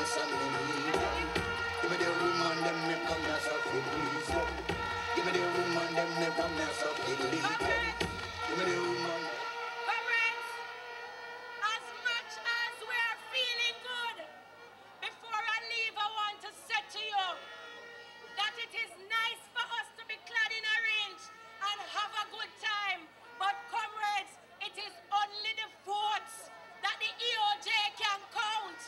commerce and me need them. Give me the woman, them me come here so fi please them. Give me the woman, them me come here so fi lead them. Give me the woman. Comrades, as much as we are feeling good, before I leave, I want to say to you that it is nice for us to be clad in orange and have a good time. But comrades, it is only the votes that the EOJ can count.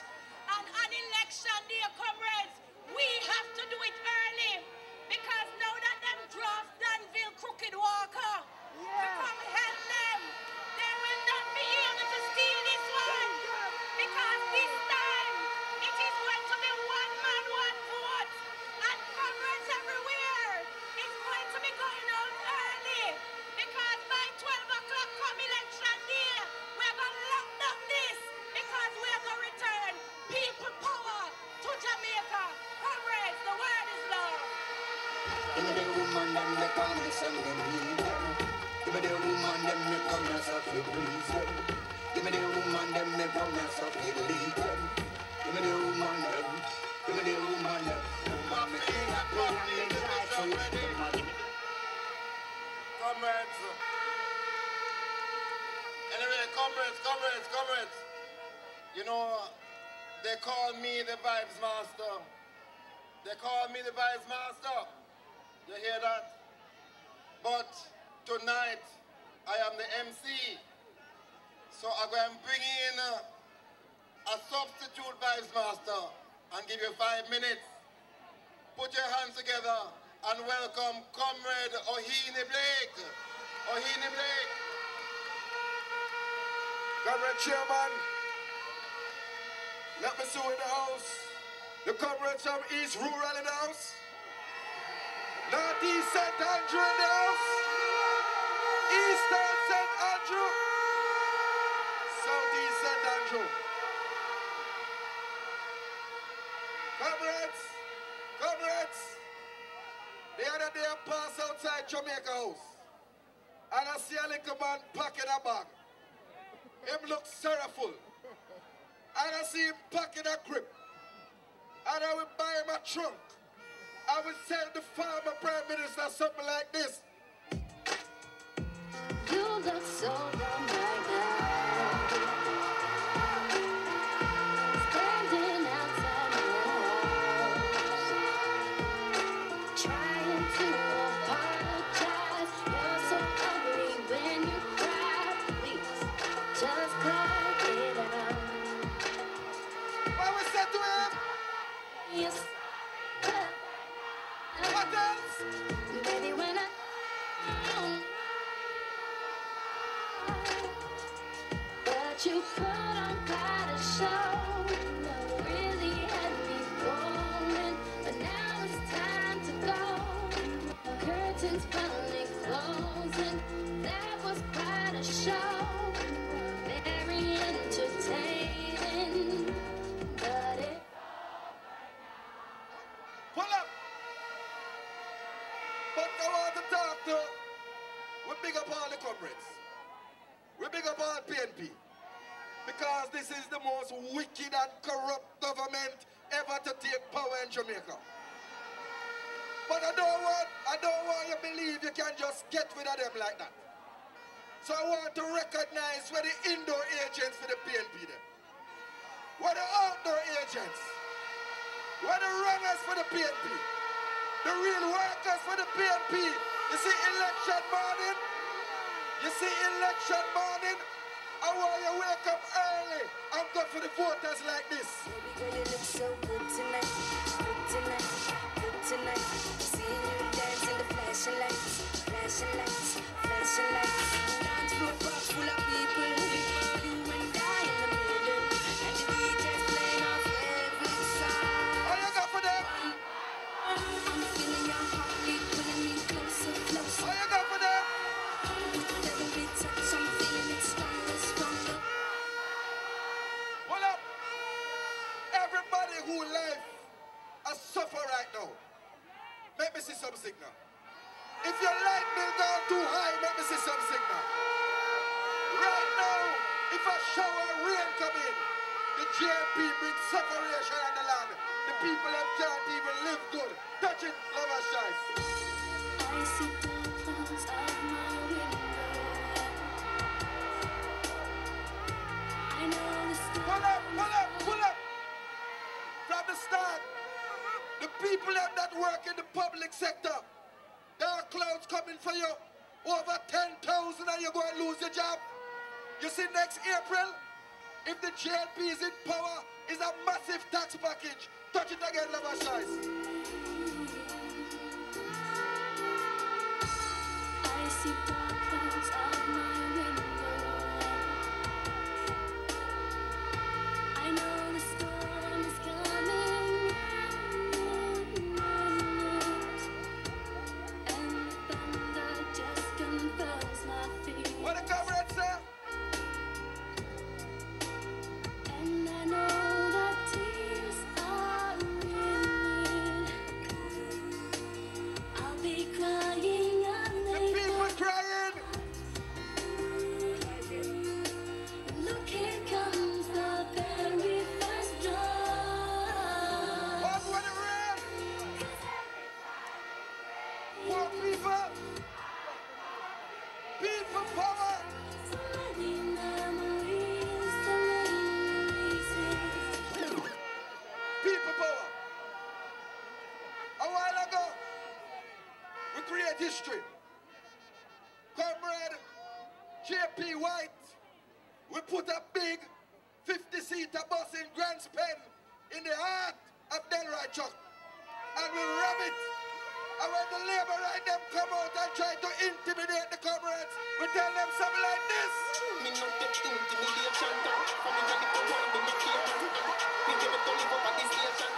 And on election day, comrades, we have to do it early. Because now that them draft Danville Crooked Walker, we come help them. They will not be able to steal this one. Because this time, it is going to be one man, one vote. And comrades everywhere is going to be going out early. Because by 12 o'clock come election day, we're going to lock down this. Because we're going to return people power to Jamaica. Comrades, the word is love. Give me the woman, them me commerce and me need them. Give me the woman, them me come here so fi please them. Give me the woman, them me come here so fi lead them. Give me the woman, them. Give me the woman, them. Woman me play and me try to ready. Comrades. Anyway, comrades. You know, they call me the Vibes Master. They call me the Vibes Master. You hear that? But tonight, I am the MC. So I'm going to bring in a substitute Vibes Master and give you 5 minutes. Put your hands together and welcome Comrade Ohini Blake. Ohini Blake. Comrade Chairman, let me see you in the house. The comrades from East Rural in the house. Northeast St. Andrew in the house. Eastern St. Andrew. Southeast St. Andrew. Comrades. The other day I passed outside Jamaica House. And I see a little man packing a bag. Him look sorrowful. And I see him packing a grip. And I will buy him a trunk. I will send the former Prime Minister something like this. You look so dumb right now. Standing outside my house, trying to apologize. You're so ugly when you cry. Please, just cut it out. What we said to him? Yes. What else? Baby, when I but you put on quite a show. You really had me going, but now it's time to go. Curtains finally closing. That was quite a show. Very entertaining, but it. Pull up. But I want to talk to. We big up all the comrades. We big up all PNP. Because this is the most wicked and corrupt government ever to take power in Jamaica. But I don't want you to believe you can just get rid of them like that. So I want to recognize where the indoor agents for the PNP there. Where the outdoor agents. Where the runners for the PNP. The real workers for the PNP. You see election morning? I want you to wake up early and go for the voters like this. Baby girl, you look so good tonight. Seeing you dance in the flashing lights. Dance floor box full of people. You and I in the middle. And the DJ's playing off every song. All you got for them? I'm feeling your heartbeat pulling me closer. All you got for them? With every touch, I'm feeling it stronger. Hold up. Everybody who life has suffer right now. Let me see some signal. If your light bill gone too high, let me see some signal. Right now, if a shower of rain come in, The JP brings separation on the land. The people that can't even live good. Touch it, love us, guys. I see the clouds of my window. I know the storm. Pull up, pull up, pull up. From the start, the people that work in the public sector, there are clouds coming for you. Over 10,000 and you're going to lose your job. You see, next April, if the JLP is in power, is a massive tax package. Touch it again, love us, guys. I see dark clouds of my window. I know the storm is coming, and the thunder just confirms my fear. What the comrades say? And I know that tears are in it. I'll be crying The on people crying. Look, here comes the very first dawn. What when it rain? Poor people. People power. So many memories, so many reasons. People power. A while ago, we create history. Comrade J.P. White, we put a big 50-seater bus in Grand Pen in the heart of Delray Chuck. And we rob it. And when the labor right them come out and try to intimidate the comrades, we tell them something like this. Me not get intimidation down. For me not the world, me care man. Me give it to live up at this station.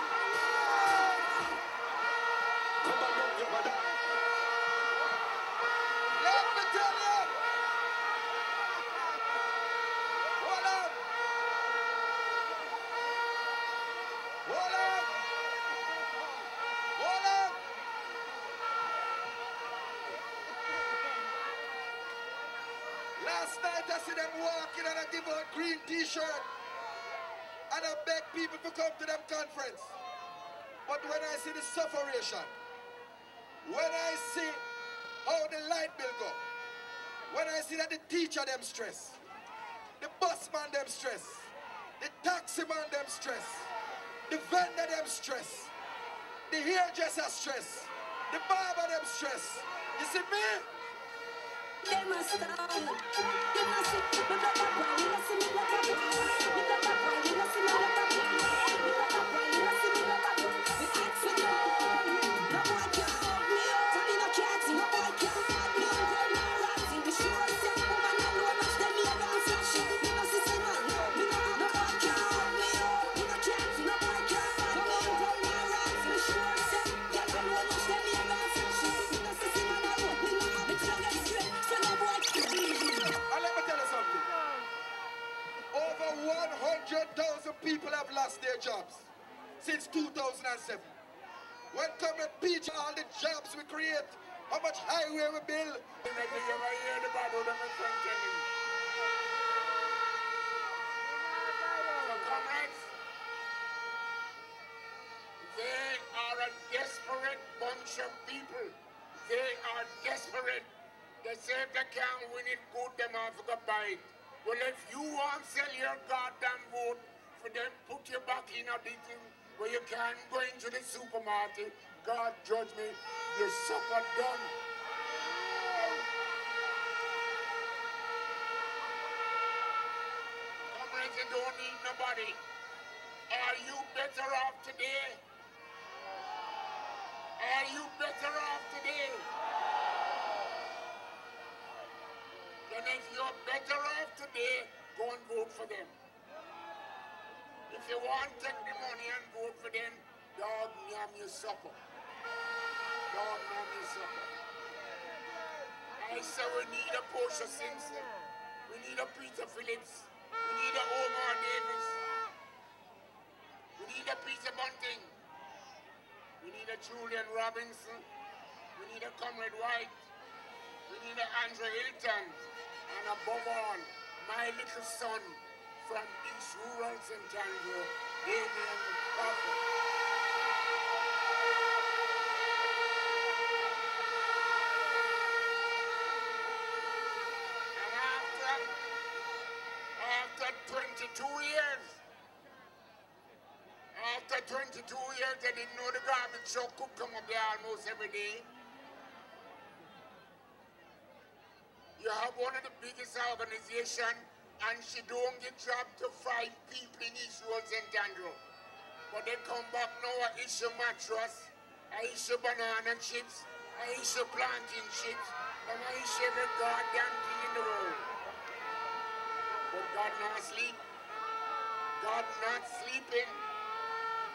Come on, love your mother. Let me tell you. Hold on. Hold on. Hold on. Last night I see them walking and I give out green t-shirt. And I beg people to come to them conference. But when I see the sufferation, when I see how the light bill go, when I see that the teacher them stress, the busman them stress, the taxi man them stress, the vendor them stress, the hairdresser stress, the barber them stress. You see me? They must stop. They must see me like a boy. You must see me like a boy. You like a boy. You must see me like a boy. You like a boy. You must see me like a boy. We act for you. No boy can't hold me up. Tell me no can't see. No boy can't hold me up. Girl, no ratty. We sure say woman alone. Watch them here and flash it. Me no see man. Me no have no boy can't hold me up. Me no can't see. No boy can't hold me up. Girl, no ratty. We sure say girl alone. Watch them here and flash it. Me no see man alone. Me no have it. Don't get straight. So no boy can't hold me up. And let me tell you something. Over 100,000 people have lost their jobs since 2007. When Comrade Peach, all the jobs we create, how much highway we build. You ever hear the Bible them in front of him? So comrades, they are a desperate bunch of people. They are desperate. They say if they can't win it good, them have to go buy it. Well, if you want to sell your goddamn vote for them, put your back in a big thing where you can't go into the supermarket. God judge me, your supper done. Comrades, you don't need nobody. Are you better off today? Are you better off today? Then if you're better off today, go and vote for them. If you want to take the money and vote for them, dog, yam your supper. Dog, yam your supper. I say we need a Portia Simpson. We need a Peter Phillips. We need a Omar Davis. We need a Peter Bunting. We need a Julian Robinson. We need a Comrade White. We need a Andrew Hilton. And above all, my little son, from East Rural St. Andrew, Damien Buffett. And after 22 years, I didn't know the garbage truck could come up there almost every day. You have one of the biggest organizations, and she don't get dropped to 5 people in East Road St. Andrew. But they come back now, I issue mattress, I issue banana chips, I issue plantain chips, and I issue every goddamn thing in the world. But God not sleep. God not sleeping.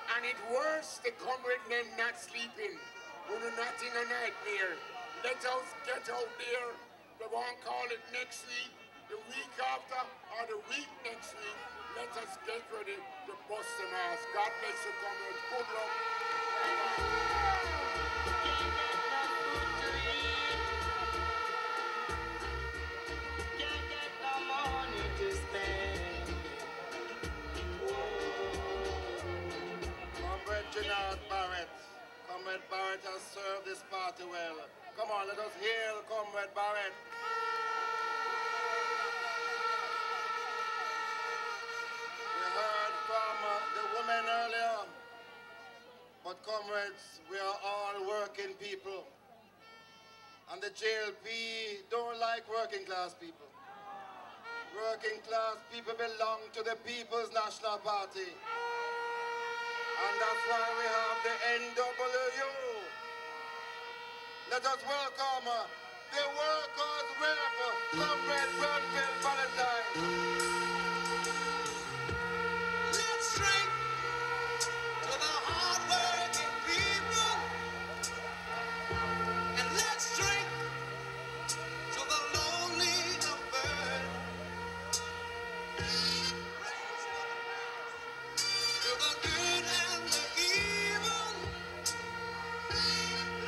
And it worse, they come with them not sleeping. We do not in a nightmare. Let us get out there. They won't call it next week, the week after, or the week next week. Let us get ready to bust them ass. God bless you, comrades. Good luck. Can't get no money to spend. Comrade Gerard Barrett. Comrade Barrett has served this party well. Come on, let us hail Comrade Barrett. We heard from the women earlier, but comrades, we are all working people. And the JLP don't like working class people. Working class people belong to the People's National Party. And that's why we have the NWU. Let us welcome the workers' rep, Comrade Granville Valentine. Let's drink to the hard-working people, and let's drink to the lonely of bird, to the good and the evil.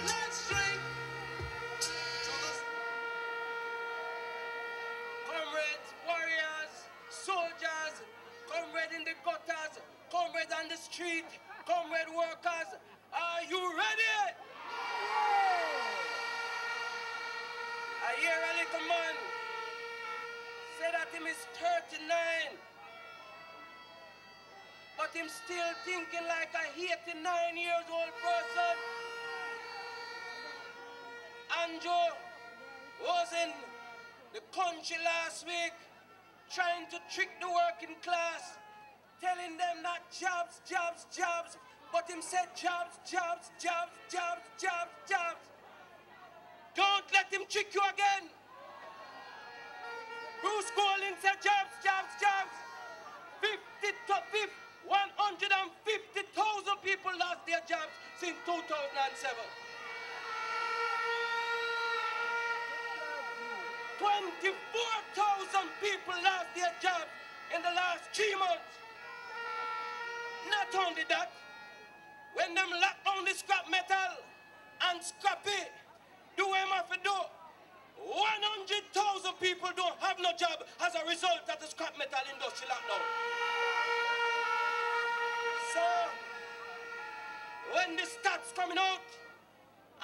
Let's drink to the Comrades, warriors, soldiers, comrades in the gutters, comrades on the street, comrade workers, are you ready? I hear a little man say that him is 39, but him still thinking like a 89 years old person. Andrew was in the country last week trying to trick the working class, telling them not jobs, jobs, jobs, but him said jobs, jobs, jobs, jobs, jobs, jobs. Don't let him trick you again. Bruce Golding said jobs, jobs, jobs. 150,000 people lost their jobs since 2007. 24,000 people lost their jobs in the last 3 months. Not only that, when them lock down the scrap metal and scrap it, do them have to do. 100,000 people don't have no job as a result of the scrap metal industry lockdown. So, when the stats coming out,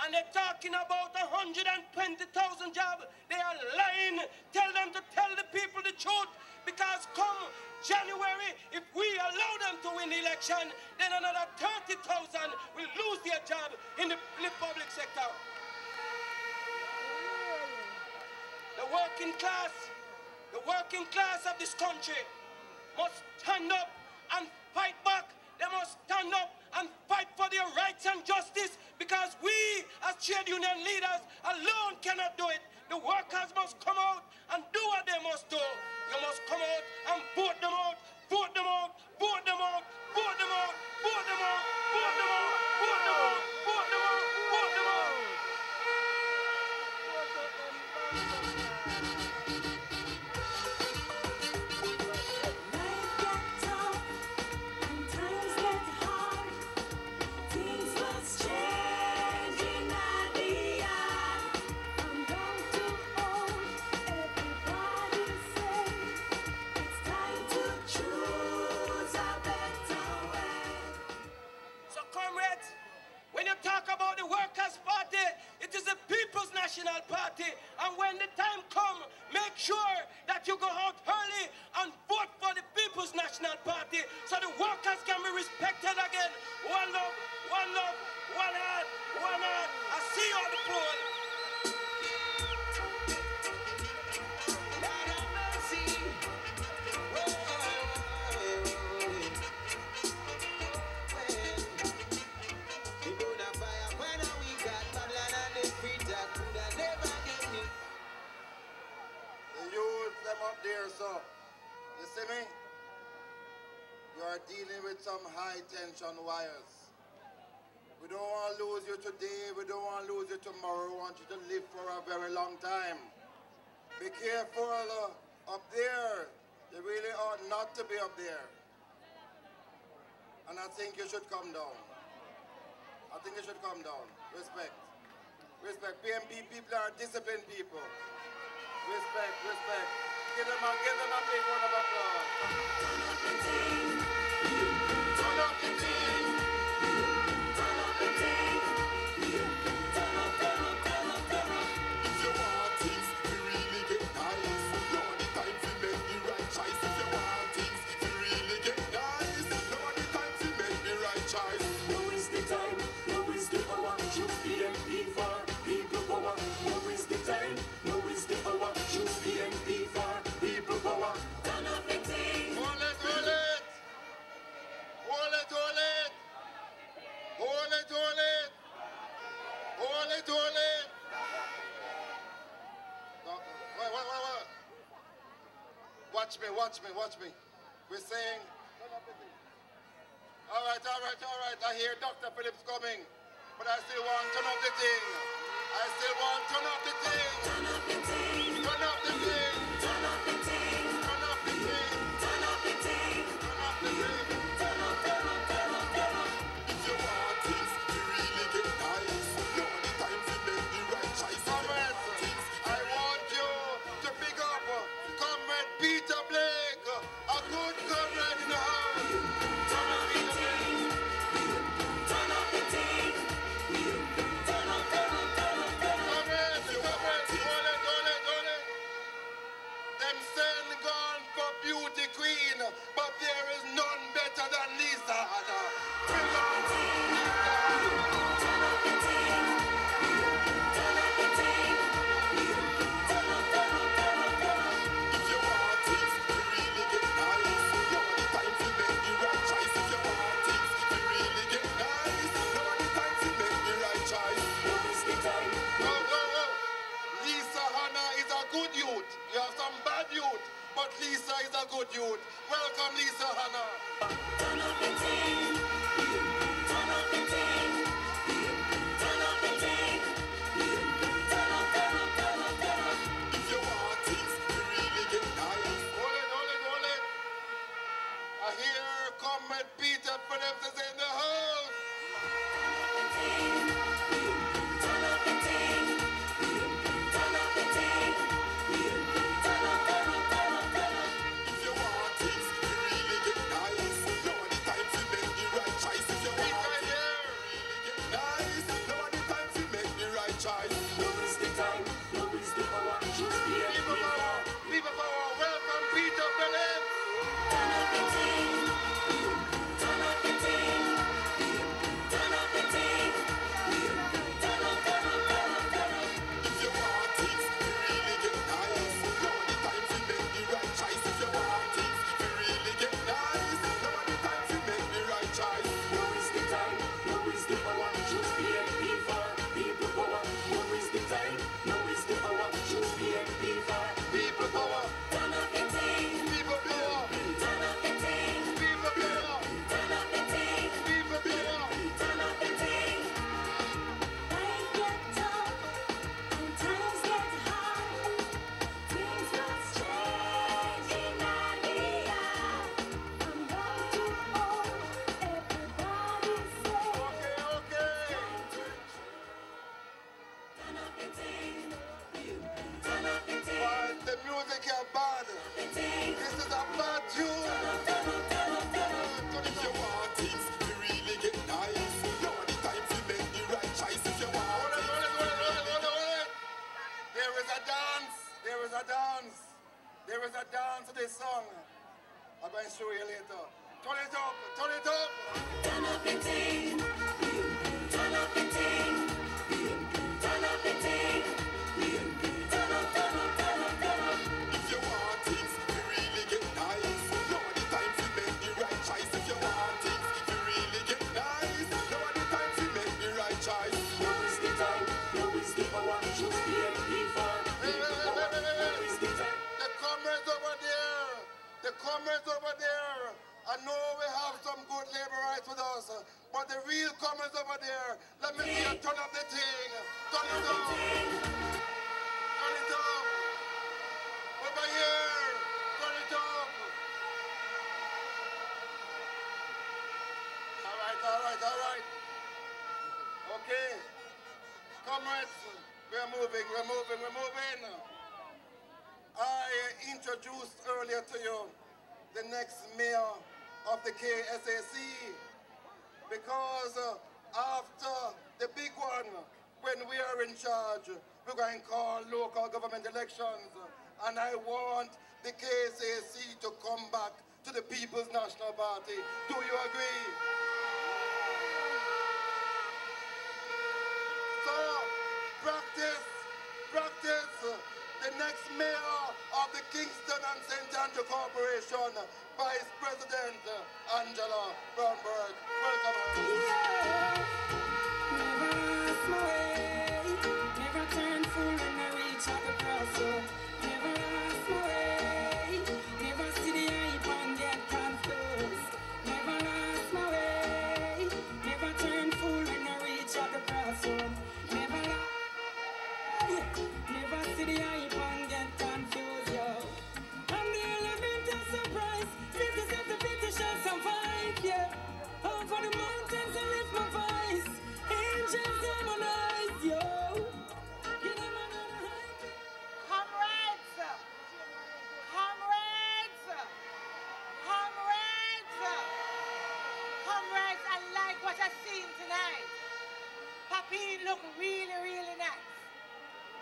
and they're talking about 120,000 jobs, they are lying. Tell them to tell the people the truth, because come January, if we allow them to win the election, then another 30,000 will lose their job in the public sector. The working class of this country must stand up and fight back. They must stand up and fight for their rights and justice, because we as trade union leaders alone cannot do it. The workers must come out and do what they must do. You must come out and vote them out, vote them out, vote them out, vote them out, vote them out, vote them out, vote them out, vote them out, vote them out. Try Party. And when the time comes, make sure that you go out early and vote for the People's National Party so the workers can be respected again. One love, one love, one heart, one heart. I see you on the floor. Up there, so you see me? You are dealing with some high tension wires. We don't want to lose you today, we don't want to lose you tomorrow. We want you to live for a very long time. Be careful up there. You really ought not to be up there. And I think you should come down. I think you should come down. Respect. Respect. PMP people are disciplined people. Respect, respect. Give them a big round of applause. Turn up the team. Turn up the team. Turn up, turn up, turn up, turn up. If you want things to really get nice, now the time to make the right choice. If you want things to really get nice, now the time to make the right choice. Now is the time, now is the hour. Choose PMP for people power. Now is the time, now is the hour. Choose PMP for people power. Turn up the team. Hold it, hold it. Hold it, hold it. Hold it, hold it. Hold it, hold it. No, wait. Watch me, watch me, watch me. We're saying, all right. I hear Dr. Phillips coming, but I still want to turn up the thing. I still want to turn up the thing. Turn up the team. Turn up the thing. Turn up the team. Turn up the thing. Turn up the team. Turn up the thing. Turn up, turn up, turn up, turn up. If you want things to really get nice, now the time to make the right choice. Comrades, I want you to pick up Comrade Peter Blake, a good comrade in the house. Turn up the team. Turn up the team. Turn up, turn up, turn up, turn up. Comrades, hold it. Them send gone for beauty queen, but there is none better than Lisa Hanna. Bring on Turn up the team. Turn up the team. Turn up, turn up, turn up, turn up. If you want things to really get nice, now the time to make the right choice. If you want things to really get nice, now the time to make the right choice. Now is the time. Whoa. Lisa Hanna is a good youth. You have some bad youth, but Lisa is a good youth. Welcome, Lisa Hanna. Turn up the team. Turn up the team. Turn up the team. Turn up, turn up, turn up, turn up. If you want things to really get nice, hold it. I hear Comrade Peter Phillips is in the house. Turn up the team. Turn up the team. Turn up, turn up, turn up, turn up. If you want things to really get nice, now the time to make the right choice. If you want things to really get nice, now the time to make the right choice. Now is the time, now is the hour. Choose PMP for People power, welcome Peter Phillips. Turn up the team. Turn up the team. Turn up the team. Turn up, turn up, turn up, turn up. If you want things to really get nice, now the time to make the right choice. If you want things to really get nice, now the time to make the right choice. now is the time, now is the hour. Choose PMP for people power. Now is the time, now is the hour. Choose PMP for People power, Turn up the team. people power, Turn up the team. people power, Turn up the team. people power. Turn up the team. Life get tough and times get hard. Things must change in India. From young to old, everybody say. Okay. Turn up the team. Turn up the team. But the music is bad. The team. This is a bad tune. Turn up, turn up, turn up. If you want things to really get nice, now the time to make the right choice. If you want hold it. There is a dance to this song. I'm going to show you later. Turn it up, turn it up. Turn up the ting. Turn up the ting. Turn up the ting. Turn up, turn up, turn up, turn up. If you want things to really get nice, now the time to make the right choice. If you want things to really get nice, now the time to make the right choice. Now is the time, now is the hour. Choose PNP for people power. Now is the time. The comrades over there, the comrades over there. I know we have some good labor rights with us, but the real comrades over there, let me see you turn up the thing. Turn it up. Turn it up. Over here. Turn it up. All right, all right, all right. Okay. Comrades, we're moving, we're moving, we're moving. I introduced earlier to you the next mayor of the KSAC, because after the big one, when we are in charge, we're going to call local government elections, and I want the KSAC to come back to the People's National Party. Do you agree? So, practice. The next mayor of the Kingston and St. Andrew Corporation, Vice President Angela Brownberg. Welcome. Never lost my way, never turn fool when I reach out the crossroad. Never lost my way, never see the hype and get confused. Never lost my way, never turn fool when I reach out the crossroad. Never see the hype and get confused, yo. I'm the element of surprise, 50 show some fight, yeah. Over the mountains I lift my voice, angels harmonize, yo. Get them another hype. Comrades! Comrades! Comrades! Comrades, I like what I've seen tonight. Papine look really, really nice.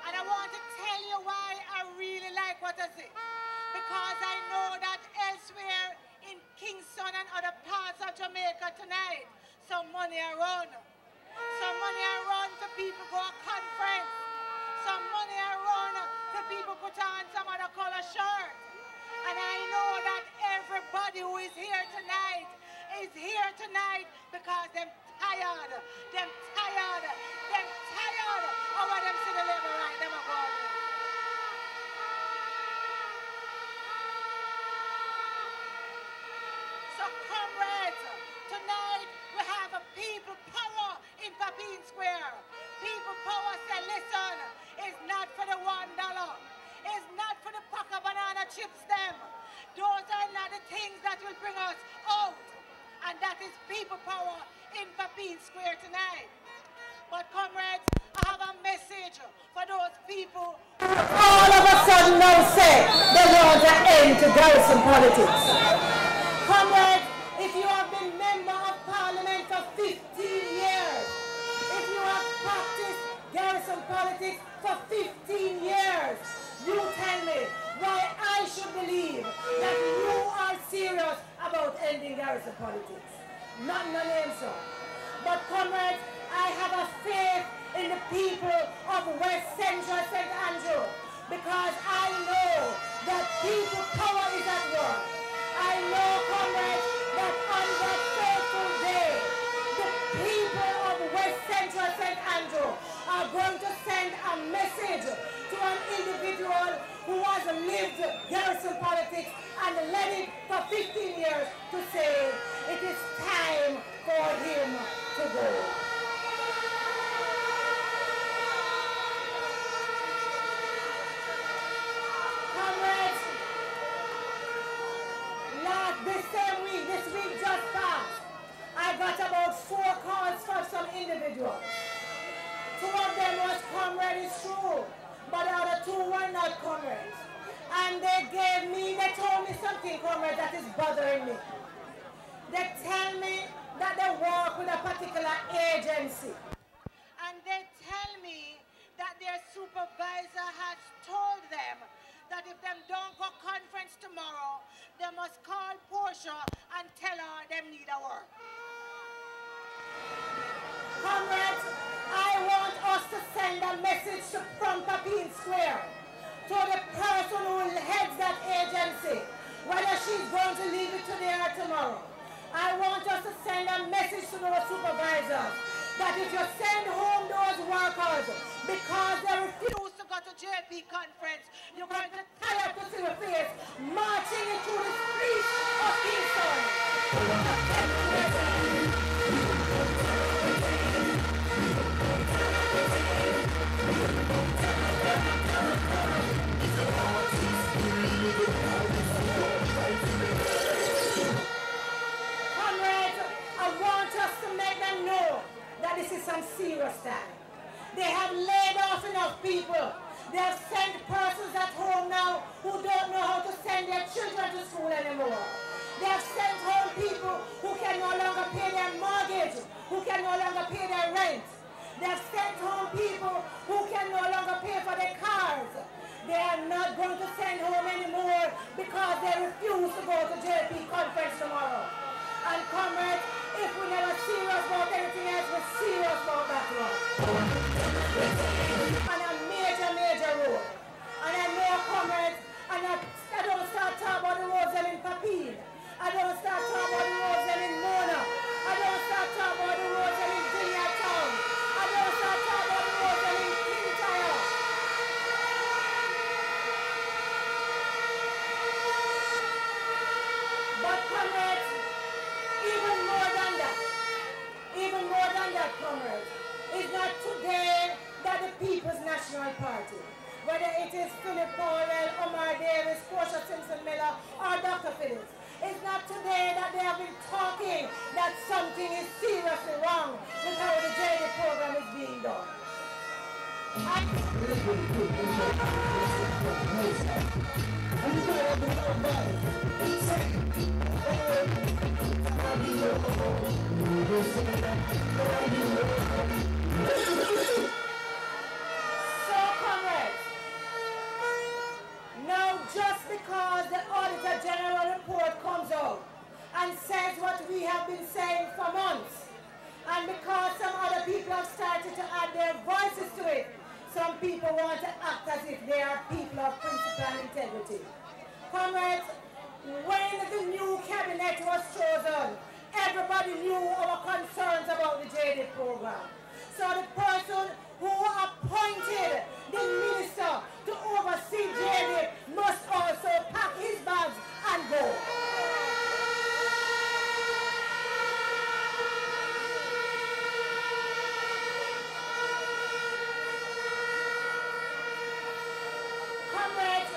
And I want to tell you why I really like what I see. Because I know that elsewhere in Kingston and other parts of Jamaica tonight, some money are run. Some money are run to people go to conference. Some money are run to people put on some other color shirt. And I know that everybody who is here tonight because them tired of what them see the labor right, them are going. So comrades, tonight we have a people power in Papine Square. People power say, listen, it's not for the $1. It's not for the pack of banana chips them. Those are not the things that will bring us out. And that is people power in Papine Square tonight. But comrades, I have a message for those people who all of a sudden now say they want an end to garrison politics. Comrades, if you have been member of parliament for 15 years, if you have practiced garrison politics for 15 years, you tell me why I should believe that you are serious about ending garrison politics. Not in the name, sir. But comrades, I have a faith in the people of West Central St. Andrew, because I know that people power is at work. I know, comrades, that on that fateful day, the people of West Central St. Andrew are going to send a message to an individual who has lived garrison politics and led it for 15 years to say it is time for him to go. Comrades, this week just passed, I got about 4 calls from some individuals. 2 of them was comrade is true, but the other 2 were not comrades. And they told me something, comrade, that is bothering me. They tell me that they work with a particular agency. And they tell me that their supervisor has told them that that if them don't go conference tomorrow, they must call Portia and tell her them need a work. Comrades, I want us to send a message from Papine Square to the person who heads that agency, whether she's going to leave it today or tomorrow. I want us to send a message to those supervisors that if you send home those workers because they refuse to go to JP conference, you're going to tie up to see your face marching into the streets of Kingston. Comrades, I want us to make them know that this is some serious time. They have laid off enough people. They have sent persons at home now who don't know how to send their children to school anymore. They have sent home people who can no longer pay their mortgage, who can no longer pay their rent. They have sent home people who can no longer pay for their cars. They are not going to send home anymore because they refuse to go to JP conference tomorrow. And comrades, if we never serious about anything else, we're serious about that one. And a major road. And I know, comrades, and I don't start talking about the roads in Papine. I don't start talking about the roads in Mona. I don't start talking about the roads in Virginia Town. I don't start talking about the roads in Kintyre. But comrades, even more than that, comrades, is not today that the People's National Party, whether it is Philip Powell, Omar Davis, Portia Simpson-Miller, or Dr. Phillips, it's not today that they have been talking that something is seriously wrong with how the JD program is being done. So, comrades, now just because the Auditor General report comes out and says what we have been saying for months, and because some other people have started to add their voices to it, some people want to act as if they are people of principle and integrity. Comrades, when the new cabinet was chosen, everybody knew our concerns about the JD program. So the person who appointed the minister to oversee JD must also pack his bags and go. Comrades,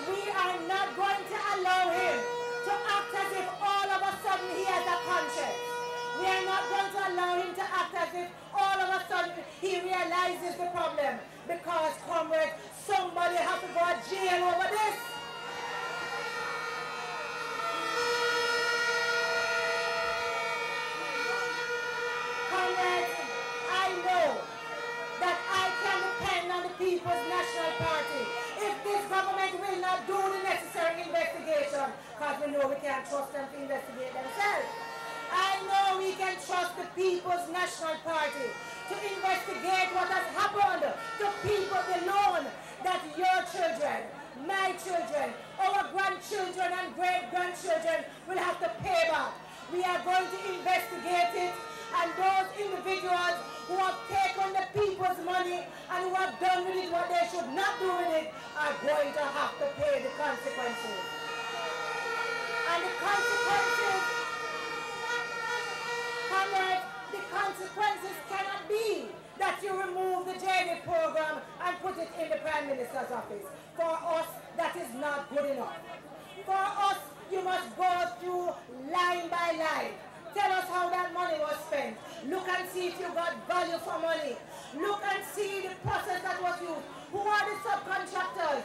we are not going to allow him to act as if all of a sudden he has a conscience. We are not going to allow him to act as if all of a sudden he realizes the problem. Because, comrades, somebody has to go to jail over this. Comrades, I know that I can depend on the People's National Party. If this government will not do the necessary investigation, because we know we can't trust them to investigate themselves. I know we can trust the People's National Party to investigate what has happened to people alone, that your children, my children, our grandchildren and great-grandchildren will have to pay back. We are going to investigate it, and those individuals who have taken the people's money and who have done with it what they should not do with it are going to have to pay the consequences. And the consequences, comrades, the consequences cannot be that you remove the JD program and put it in the Prime Minister's office. For us, that is not good enough. For us, you must go through line by line. Tell us how that money was spent. Look and see if you got value for money. Look and see the process that was used. Who are the subcontractors?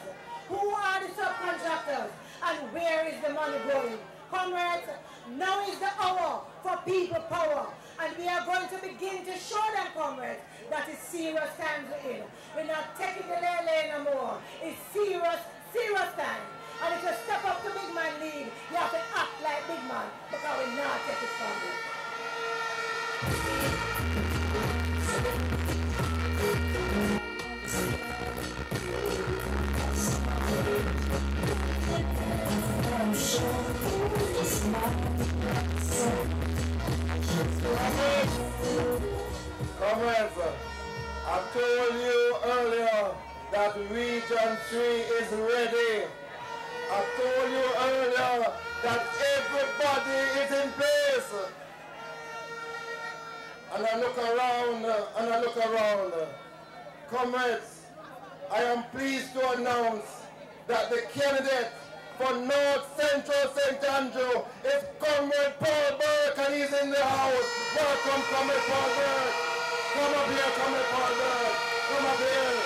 Who are the subcontractors? And where is the money going? Comrades, now is the hour for people power. And we are going to begin to show them, comrades, that it's serious times we're in. We're not taking the lay no more. It's serious, serious time. that Region 3 is ready. I told you earlier that everybody is in place. And I look around, comrades, I am pleased to announce that the candidate for North Central St. Andrew is Comrade Paul Burke, and he's in the house. Welcome, Comrade Paul Burke. Come up here, Comrade Paul Burke. Come up here.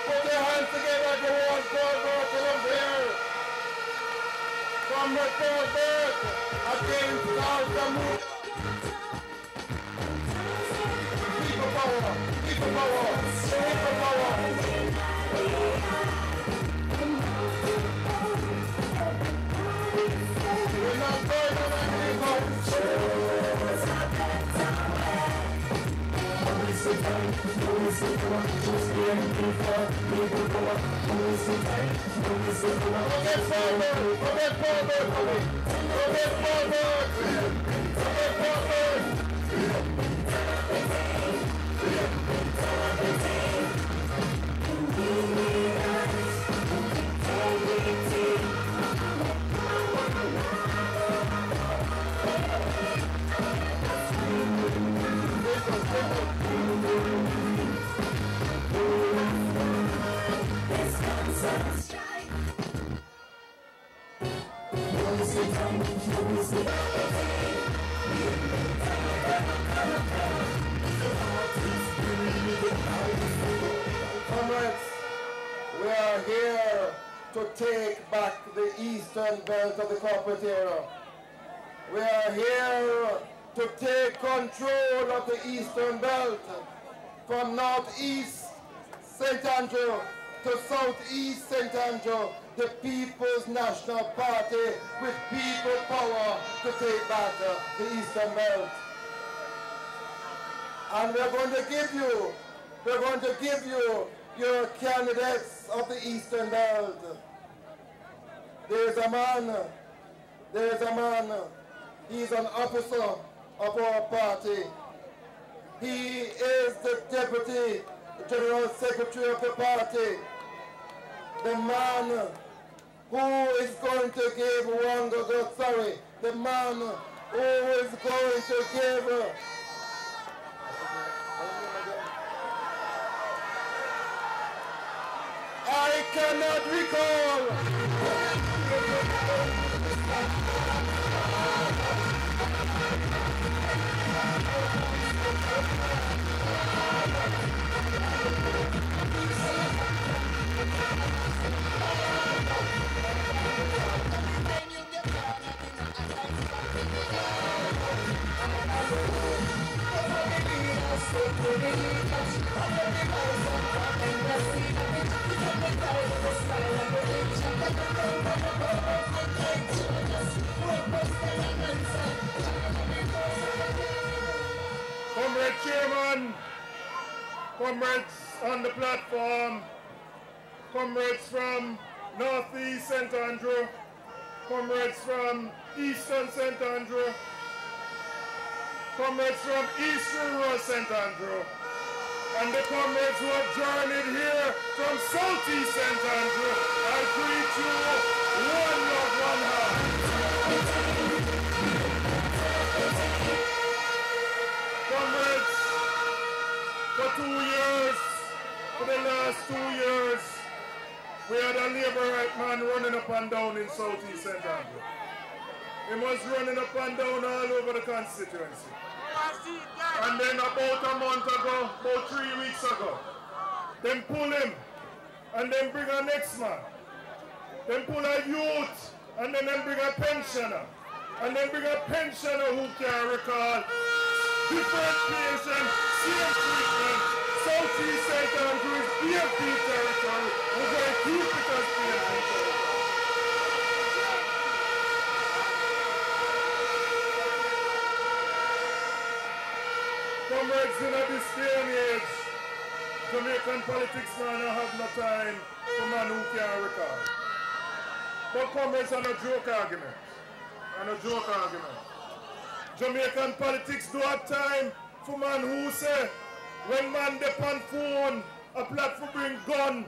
Put your hands together if you want Paul Burke to come here. Comrade Paul Burke against Al-Samoud. People power, people power, people power. We're not going to let people. Forget forward, forget forward, forget forward, forget forward. Comrades, we are here to take back the eastern belt of the corporate era. We are here to take control of the eastern belt from northeast St. Andrew to southeast St. Andrew, the People's National Party with people power to take back the eastern belt. And we're going to give you your candidates of the eastern belt. There's a man, he's an officer of our party. He is the Deputy General Secretary of the party. The man who is going to give the man who is going to give I cannot recall. Comrade Chairman, comrades on the platform, comrades from Northeast St. Andrew, comrades from Eastern St. Andrew, comrades from Eastern Rural St. Andrew, and the comrades who have journeyed here from Southeast St. Andrew, I greet you one love, one heart. Comrades, for the last 2 years, we had a labor right man running up and down in Southeast St. Andrew. He was running up and down all over the constituency. And then about a month ago, about 3 weeks ago, then pull him and then bring a next man. Then pull a youth and then bring a pensioner. And then bring a pensioner who can recall different patients, same treatment. Southeast St. Andrew is PFP territory. We're going to keep it as PFP territory. Comrades, in this day and age, Jamaican politics man don't have no time for man who can't recall. But comrades are no joke argument. And a joke argument. Jamaican politics do have time for man who say When man depend phone, a plot for bring gun,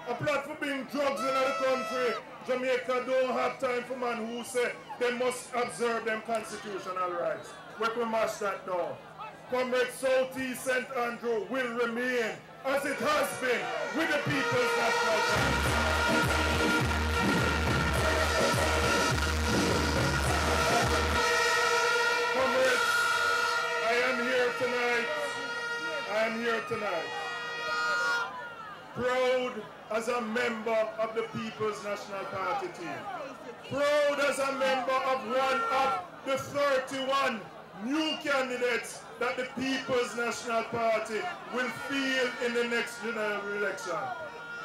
a plot for bring drugs in the country, Jamaica don't have time for man who say they must observe them constitutional rights. We can mash that down. Comrade Southeast St. Andrew will remain as it has been with the People's National Party. Comrades, I am here tonight, proud as a member of the People's National Party team. Proud as a member of one of the 31 new candidates that the People's National Party will field in the next general election.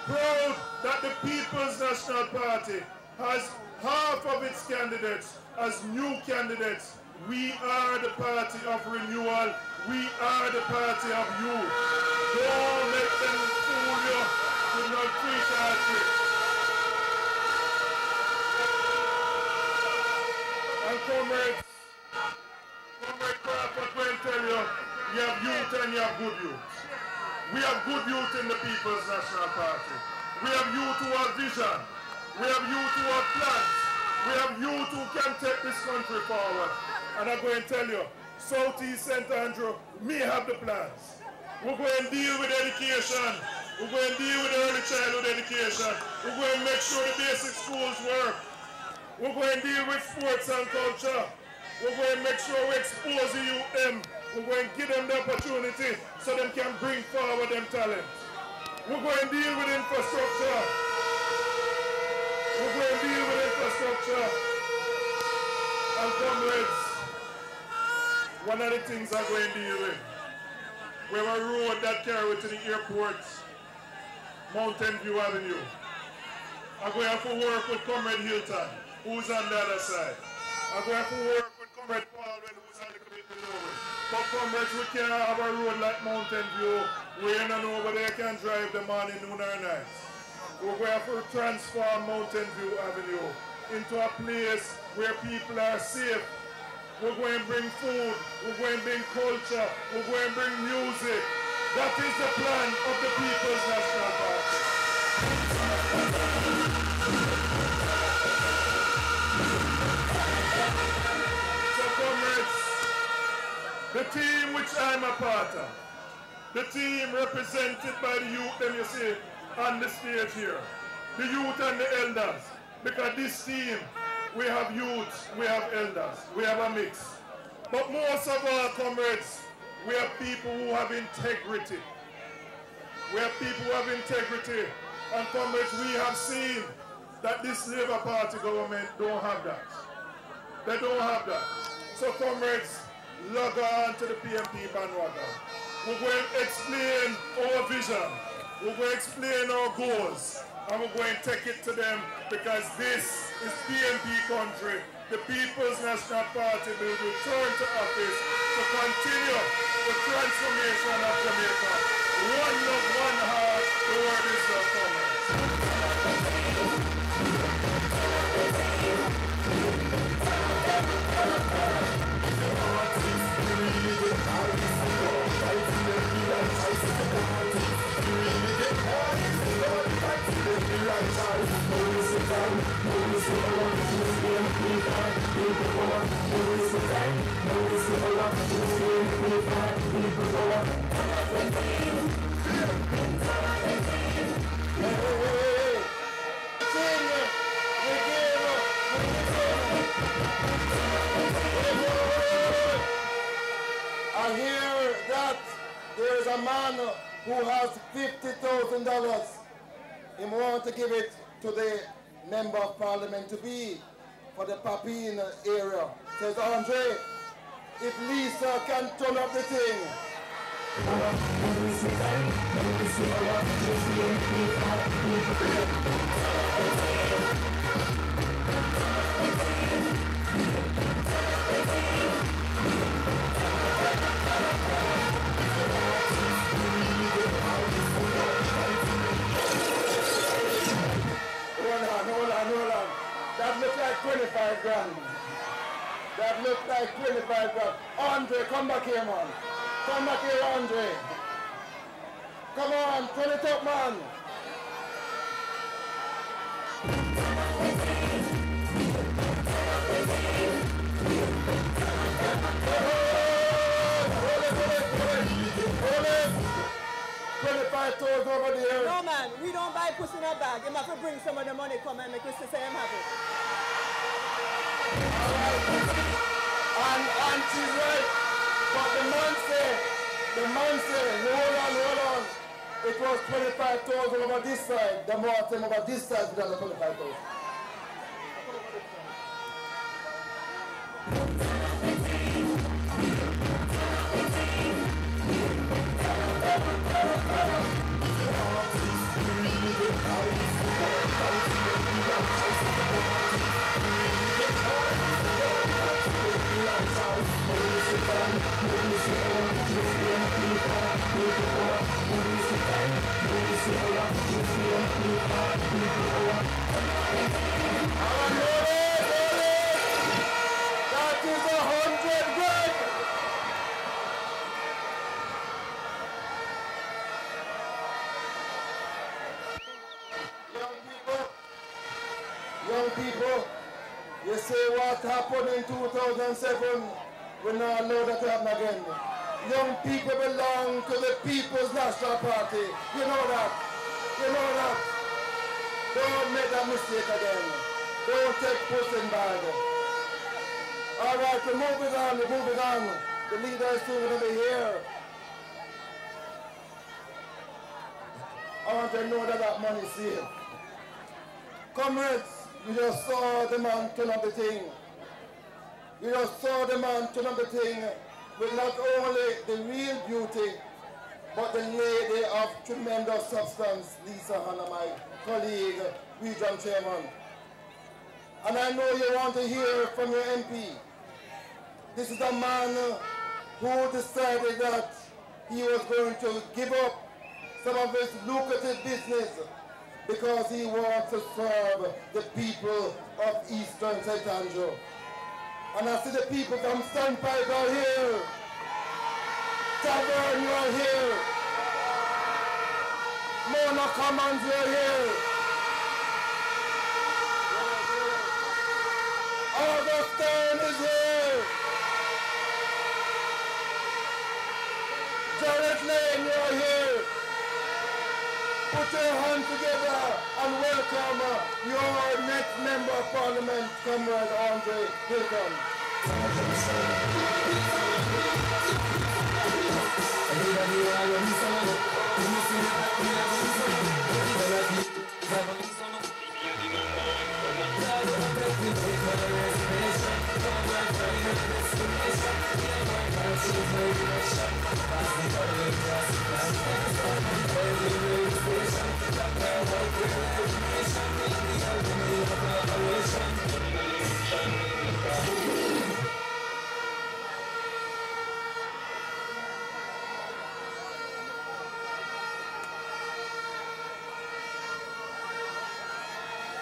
Proud that the People's National Party has half of its candidates as new candidates. We are the party of renewal. We are the party of youth. Don't let them fool you with no free. And comrades, Comrade Crawford will tell you, you have youth and you have good youth. We have good youth in the People's National Party. We have youth who have vision. We have youth who have plans. We have youth who can take this country forward. And I'm going to tell you, Southeast St. Andrew, me have the plans. We're going to deal with education. We're going to deal with early childhood education. We're going to make sure the basic schools work. We're going to deal with sports and culture. We're going to make sure we expose the youth them. We're going to give them the opportunity so they can bring forward them talent. We're going to deal with infrastructure. We're going to deal with infrastructure. And comrades, one of the things I'm going to deal with, we have a road that carries to the airport, Mountain View Avenue. I'm going to have to work with Comrade Hilton, who's on the other side. I'm going to have to work with Comrade Baldwin, who's on the committee below. But comrades, we can't have a road like Mountain View where you don't know whether they can drive the morning, noon, or night. We're going to have to transform Mountain View Avenue into a place where people are safe. We're going to bring food, we're going to bring culture, we're going to bring music. That is the plan of the People's National Party. So comrades, the team which I'm a part of, the team represented by the youth, them you see on the stage here, the youth and the elders, because this team, we have youth, we have elders, we have a mix. But most of our comrades, we have people who have integrity. We have people who have integrity. And comrades, we have seen that this Labour Party government don't have that. They don't have that. So comrades, log on to the PMP bandwagon. We're going to explain our vision. We're going to explain our goals. And we're going to take it to them because this is PMP country. The People's National Party will return to office to continue the transformation of Jamaica. One love, one heart, the word is the I hear that there is a man who has $50,000. He wants to give it to the Member of Parliament to be for the Papine area. Says Andre, if Lisa can turn up the thing. Hold on. That looks like 25 grand. That looks like 25 grand. Andre, come back here, man. Come back here, Andre. turn it up, man. Hold it. 25 toes over there. No, man, we don't buy pussy in a bag. You have to bring some of the money, come and make us say I'm happy. And she's right. But the man said, hold on. It was 25,000 over this side. The more time over this side than the 25,000. That is 100 grand. Young people, you say what happened in 2007, we now know that happen again. Young people belong to the People's National Party. You know that. Don't make that mistake again. Don't take pushing bag. All right, we're moving on. The leader is soon going to be here. I want to know that money is here. Comrades, you just saw the man turn up the thing. You just saw the man turn up the thing with not only the real beauty, but the lady of tremendous substance, Lisa Hanna, my colleague, region chairman. And I know you want to hear from your MP. This is a man who decided that he was going to give up some of his lucrative business because he wants to serve the people of Eastern St. Andrew. And I see the people from Standpipe are here. Tavern, you are here. Mona Commons, you are here. Augustine is here. Jared Lane, you are here. Put your hands together and welcome your next member of parliament, Comrade Andre Hilton.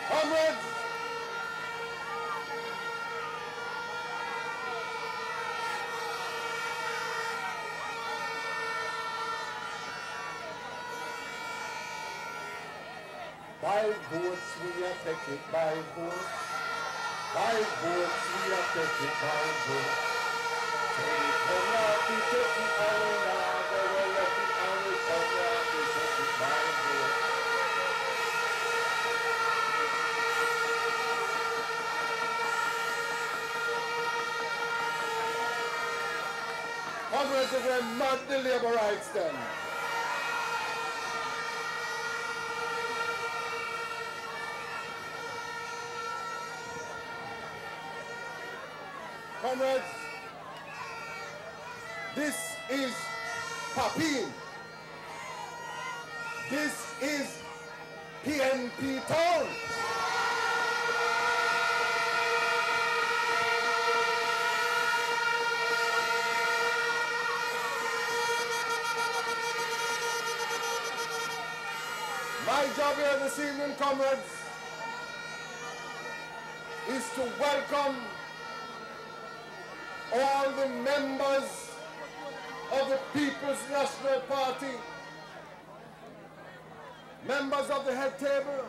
Comrades, by votes we are taken by votes. By votes we are taken by votes. They cannot be taken away now. They will let the only cannot be taken by votes. Congress is a mad the labor rights then. Comrades, this is Papine. This is PNP town. My job here this evening, comrades, is to welcome all the members of the People's National Party members of the head table,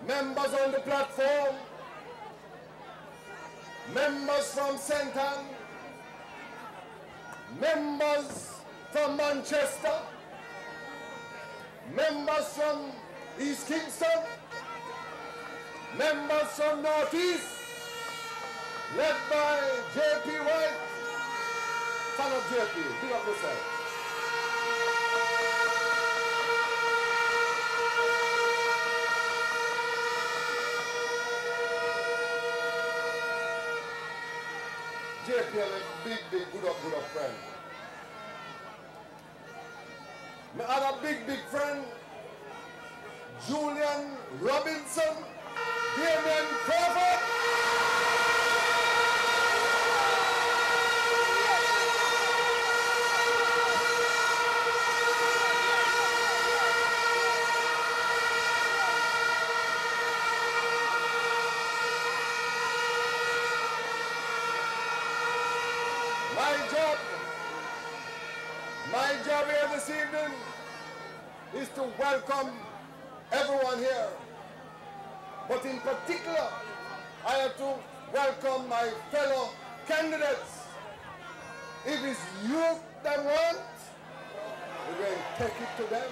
members on the platform, members from St. Anne, members from Manchester, members from East Kingston, members from North East, led by J.P. White. Son of J.P., pick up yourself. JP is a big, good up friend. My other big friend, Julian Robinson, Damien Crawford. My job here this evening is to welcome everyone here. But in particular, I have to welcome my fellow candidates. If it's youth that want, we're going to take it to them.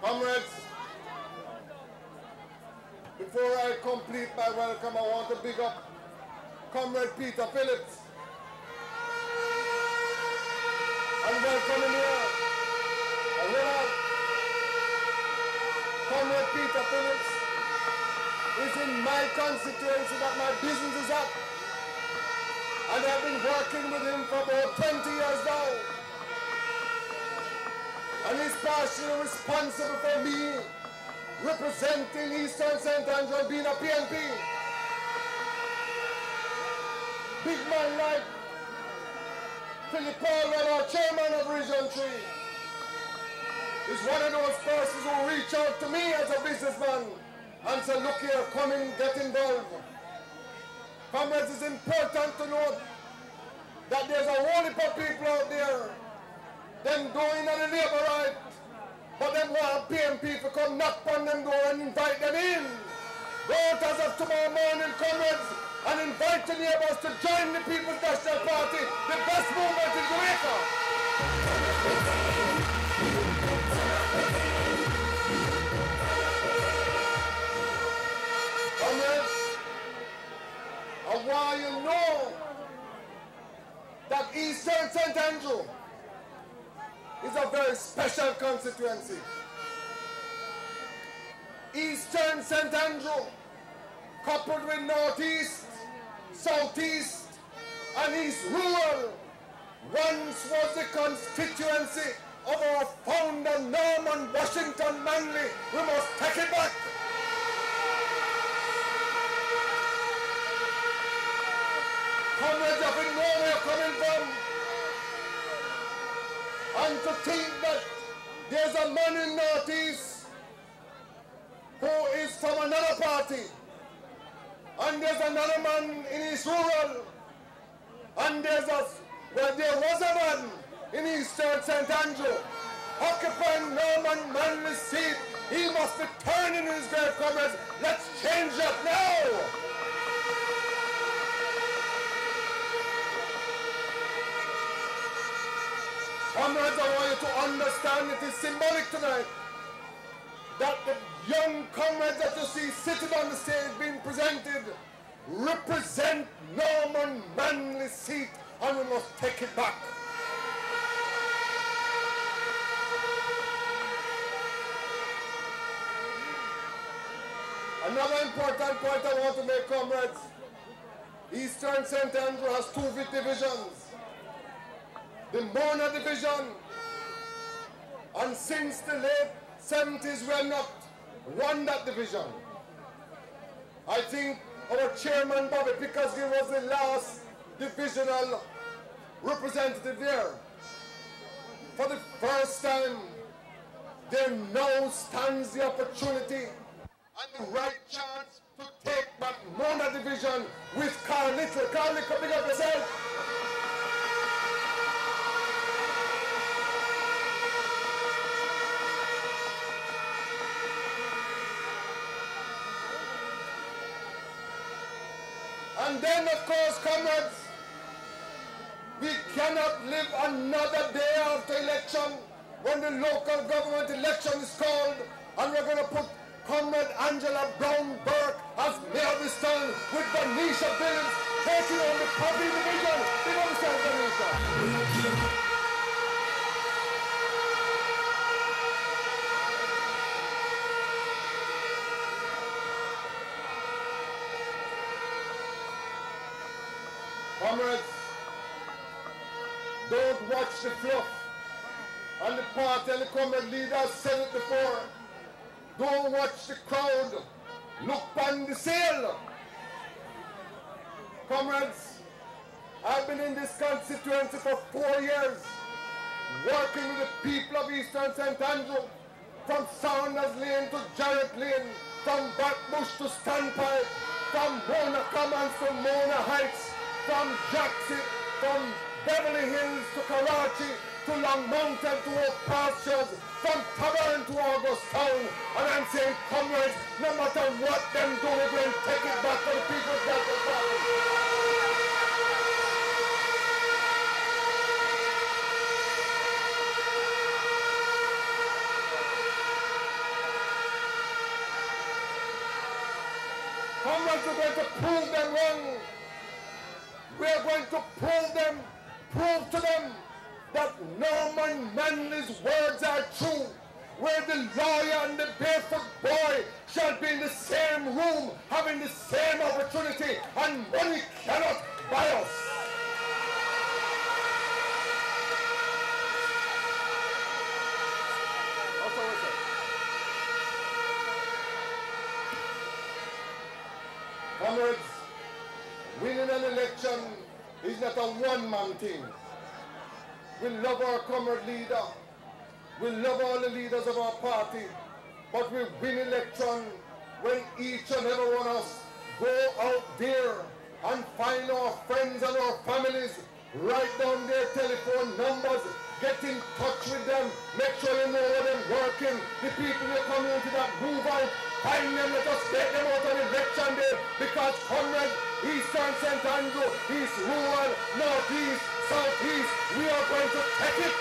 Comrades, before I complete my welcome, I want to big up Comrade Peter Phillips and welcome him here. Comrade Peter Phillips is in my constituency that my business is at, and I've been working with him for about 20 years now. And he's partially responsible for me representing Eastern St. Andrew and being a PNP. Big man like Philip Paul, our chairman of Region 3, is one of those persons who reach out to me as a businessman and say, look here, come in, get involved. Comrades, it's important to note that there's a whole heap of people out there, them going on the labor right, but them want PNP to come knock on them door and invite them in. Go out as of tomorrow morning, comrades, and invite the neighbors to join the People's National Party, the best movement in Jamaica. Comrades, I want you to know that Eastern St. Andrew is a very special constituency. Eastern St. Andrew, coupled with Northeast, Southeast, and East Rural, once was the constituency of our founder Norman Washington Manley. We must take it back. Comrades, I think know where you're coming from. And to think that there's a man in Northeast who is from another party, and there's another man in East Rural, and there was a man in Eastern St. Andrew occupying Norman Manley's seat. He must be turning in his grave, comrades. Let's change that now. Comrades, I want you to understand it is symbolic tonight that the young comrades that you see sitting on the stage being presented represent Norman Manley's seat, and we must take it back. Another important point I want to make, comrades, Eastern St. Andrew has two divisions. The Mona division, and since the late 70s we have not won that division. I think our chairman Bobby because he was the last divisional representative there. For the first time, there now stands the opportunity and the right chance to take back Mona Division with Carl Little. Carl Little, big up yourself. And then, of course, comrades, we cannot live another day after election when the local government election is called and we're going to put Comrade Angela Brown Burke as mayor of this town with Vanisha Billings taking on the Papine Division. Big up yourself, Vanisha. Comrades, don't watch the fluff. And the party and the comrade leaders said it before. Don't watch the crowd. Look on the sail. Comrades, I've been in this constituency for 4 years, working with the people of Eastern St. Andrew, from Saunders Lane to Jarrett Lane, from Backbush to Standpipe, from Mona Commons to Mona Heights, from Jackson, from Beverly Hills to Karachi, to Long Mountain to Oak Pastures, from Tavern to Augustown. And I'm saying, comrades, no matter what them do, we're going to take it back for the people's national party. Comrades, we're going to prove them wrong. We are going to prove to them that Norman Manley's words are true, where the lawyer and the barefoot boy shall be in the same room, having the same opportunity, and money cannot buy us. Comrades, winning an election is not a one-man thing. We love our comrade leader. We love all the leaders of our party. But we win election when each and every one of us go out there and find our friends and our families, write down their telephone numbers, get in touch with them, make sure you know where they're working, the people in the community that move out, find them, let us get them out on election day, because comrades, Eastern St. Andrew, East Rural, Northeast, Southeast, we are going to take it.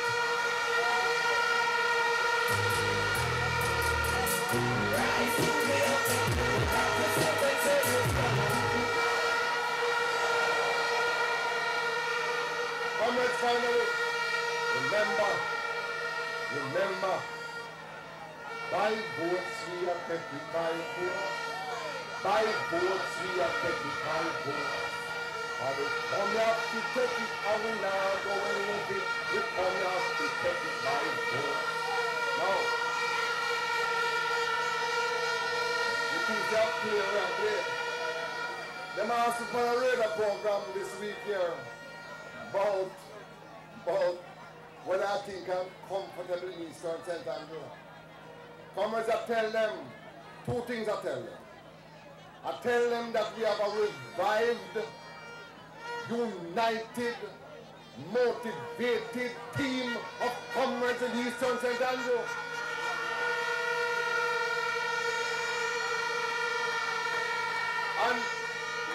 Comrades, finally, remember, by votes we are taking, by votes we are taking, by votes. And we come here to take it, and we now go and live it. We come here to take it by votes. Now, the things are clear and clear. Them asked for a radar program this week here about whether I think I'm comfortable in Eastern St. Andrew. Comrades, I tell them, two things I tell them. I tell them that we have a revived, united, motivated team of comrades in Eastern St. Andrew. And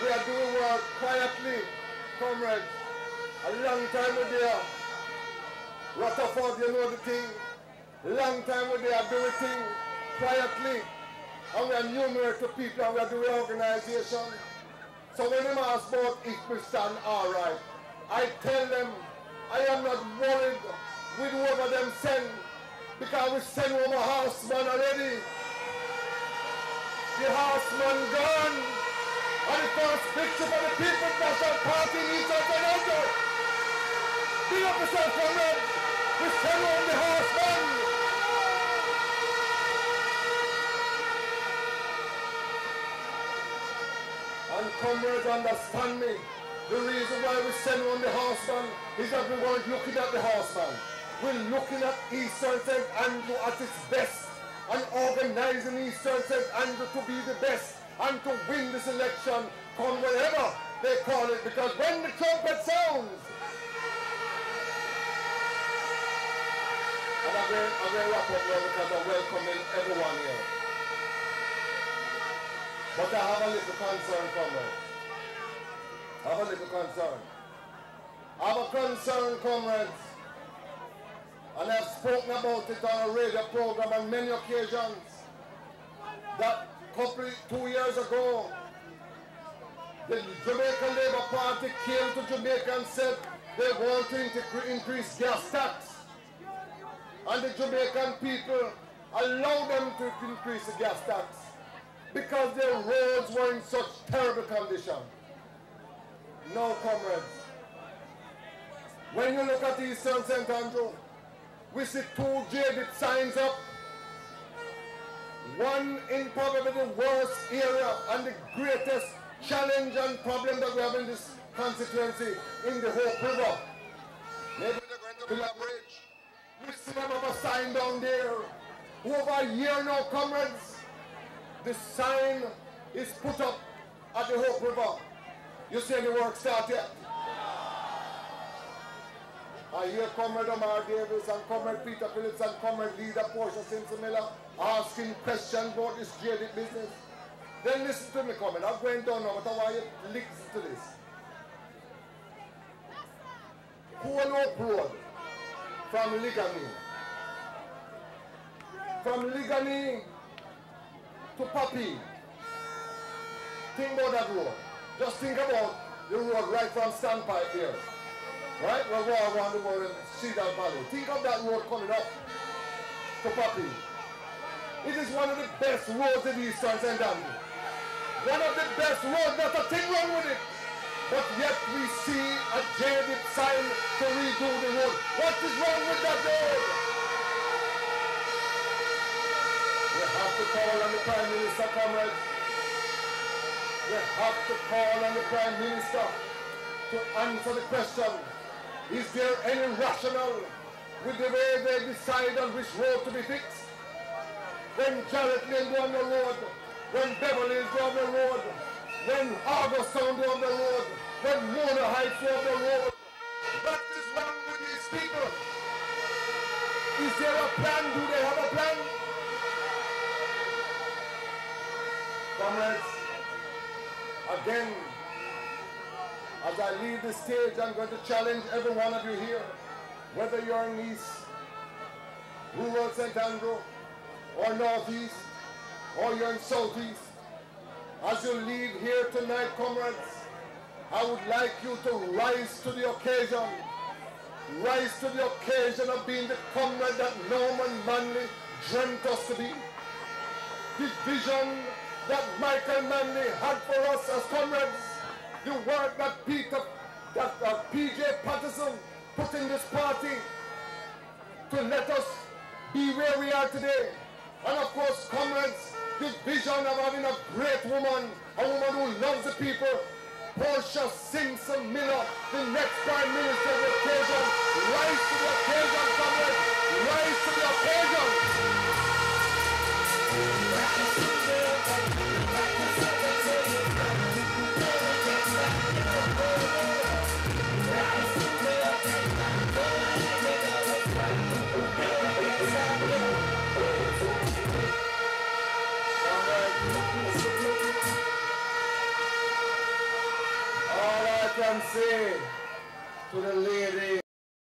we are doing work quietly, comrades. A long time we're there. Rutherford, you know the thing. Long time we're there doing thing quietly. And we are numerous people and we are doing organization. So when they ask about if we stand all right, I tell them I am not worried with whoever them send, because we send home a horseman already. The horseman gone. And the first picture for the People's National Party in Eastern St. Andrew. Big up yourself, comrades. We send home the horseman. And comrades understand me. The reason why we send on the horseman is that we weren't looking at the horseman. We're looking at Eastern St. Andrew at its best and organizing Eastern St. Andrew to be the best and to win this election, come whatever they call it, because when the trumpet sounds, and I'm going to wrap up now because I'm welcoming everyone here. But I have a little concern, comrades. I have a little concern. I have a concern, comrades. And I've spoken about it on a radio program on many occasions. That 2 years ago, the Jamaican Labour Party came to Jamaica and said they want to increase gas tax. And the Jamaican people allowed them to increase the gas tax because their roads were in such terrible condition. No, comrades. When you look at Eastern St. Andrew, we see 2 jaded signs up. One in probably the worst area and the greatest challenge and problem that we have in this constituency in the Hope River. Maybe they're going to build a bridge. We see them have a sign down there. Over a year now, comrades, the sign is put up at the Hope River. You see any work start yet? I hear Comrade Omar Davis and Comrade Peter Phillips and Comrade Leader Portia Simpson Miller asking questions about this jaded business. Then listen to me, comrade. I'm going down now, but I want you to listen to this. Hope Road from Ligani. From Ligani to Papine. Think about that road. Just think about the road right from Standpipe here. Right? Where we are around the world and see that valley. Think of that road coming up to Papine. It is one of the best roads in Eastern St. Andrew. One of the best roads, not a thing wrong with it. But yet we see a jaded sign to redo the road. What is wrong with that road? We have to call on the Prime Minister, comrades. We have to call on the Prime Minister to answer the question. Is there any rationale with the way they decide on which road to be fixed? When Jarrett Lane go on the road, when Beverly go on the road, when Augustown go on the road, when Mona Heights go on the road. What is wrong with these people? Is there a plan? Do they have a plan? Comrades, again, as I leave the stage, I'm going to challenge every one of you here, whether you're in East, rural St. Andrew, or Northeast, or you're in Southeast. As you leave here tonight, comrades, I would like you to rise to the occasion. Rise to the occasion of being the comrade that Norman Manley dreamt us to be. The vision that Michael Manley had for us as comrades. The work that P.J. Patterson put in this party to let us be where we are today. And of course, comrades, the vision of having a great woman, a woman who loves the people, Portia Simpson Miller, the next Prime Minister of the occasion. Rise to the occasion, comrades. Rise to the occasion. All I can say to the lady